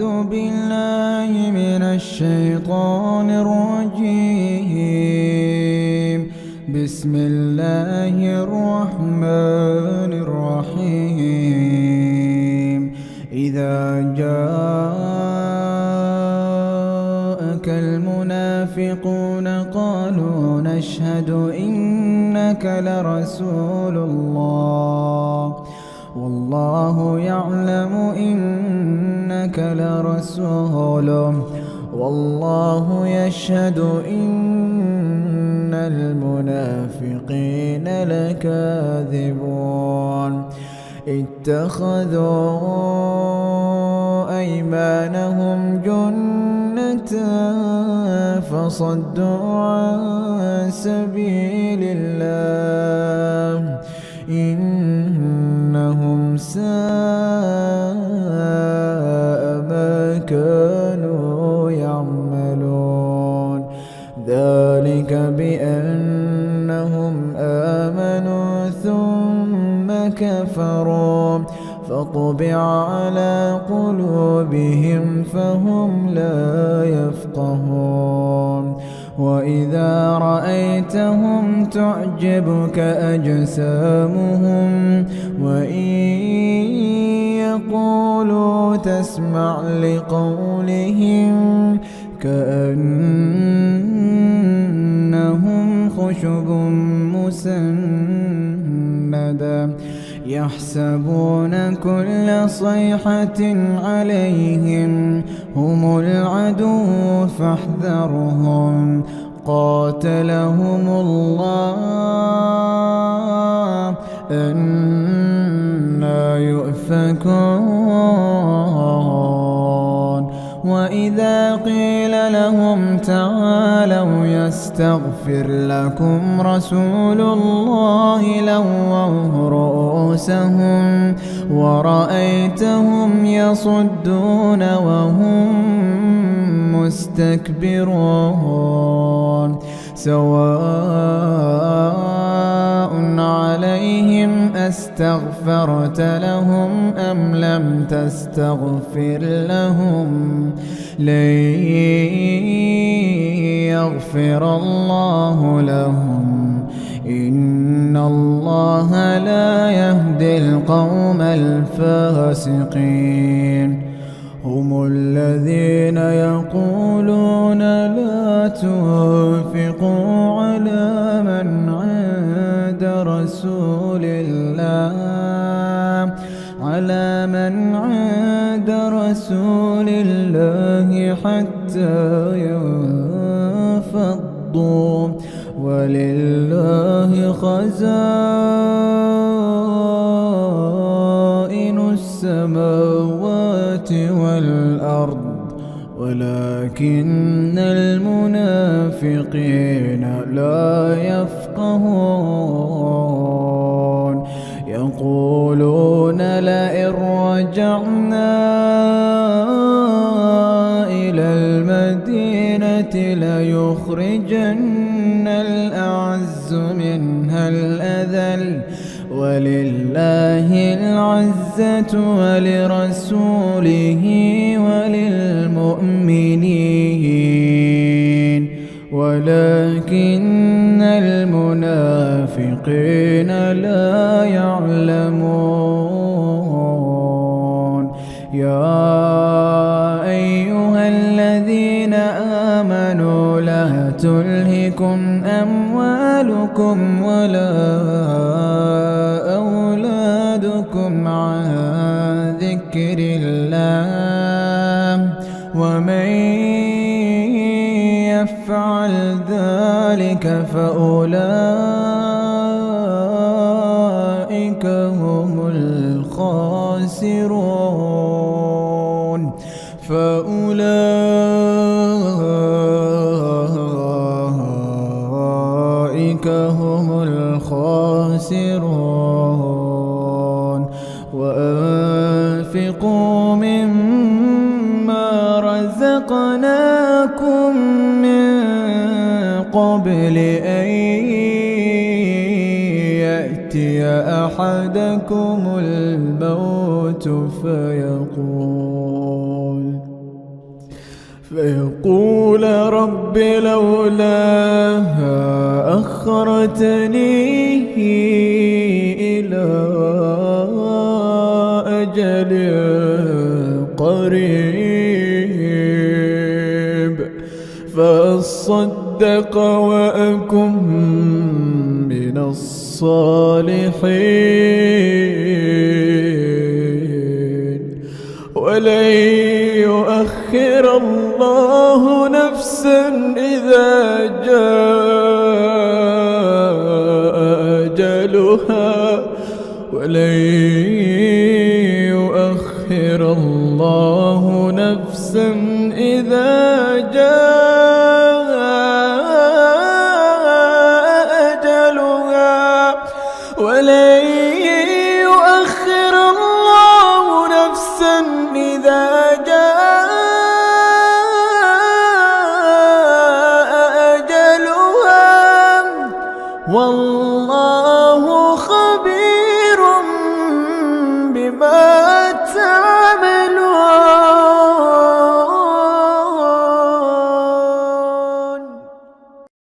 أعوذ بالله من الشيطان الرجيم. بسم الله الرحمن الرحيم. إذا جاءك المنافقون قالوا نشهد إنك لرسول الله والله يعلم إنك لرسوله والله يشهد إن المنافقين لكاذبون. اتخذوا أيمانهم جنة فصدوا عن سبيل الله إنهم ساء ما كانوا يعملون. ذلك بأنهم آمنوا ثم كفروا فطبع على قلوبهم فهم لا يفقهون. وإذا رأيتهم تعجبك أجسامهم وإن يقولوا تسمع لقولهم كأنهم خشب مسندة يحسبون كل صيحة عليهم هم العدو فاحذرهم قاتلهم الله أنى يؤفكون. وإذا قيل لهم تعالوا يستغفر لكم رسول الله لووا رؤوسهم ورأيتهم يصدون وهم مستكبرون. سواء عليهم أستغفرت لهم أم لم تستغفر لهم لن يغفر الله لهم إن الله لا يهدي القوم الفاسقين. هم الذين يقولون لا تنفقوا على من عند رسول الله حتى ينفضوا ولله خزائن السماوات والأرض ولكن المنافقين لا يفقهون. يقولون لئن رجعنا إلى المدينة ليخرجن الأعز منها الأذل ولله العزة ولرسوله وللمؤمنين ولكن المنافقين لا يعلمون. يا أيها الذين آمنوا لا تلهكم أموالكم ولا أولادكم عن ذكر الله ومن يفعل ذلك فأولئك هم الخاسرون. فأولئك هم الخاسرون. وأنفقوا مما رزقناكم من قبل أن يأتي أحدكم الموت فيقول فيقول رب لولا أخرتني إلى أجل قريب فأصدق وأكن من الصالحين ولن يؤخر الله نفسا إذا جاء أجلها ولن يؤخر الله نفسا إذا جاء أجلها ولن يؤخر الله نفسا إذا جاء أجلها والله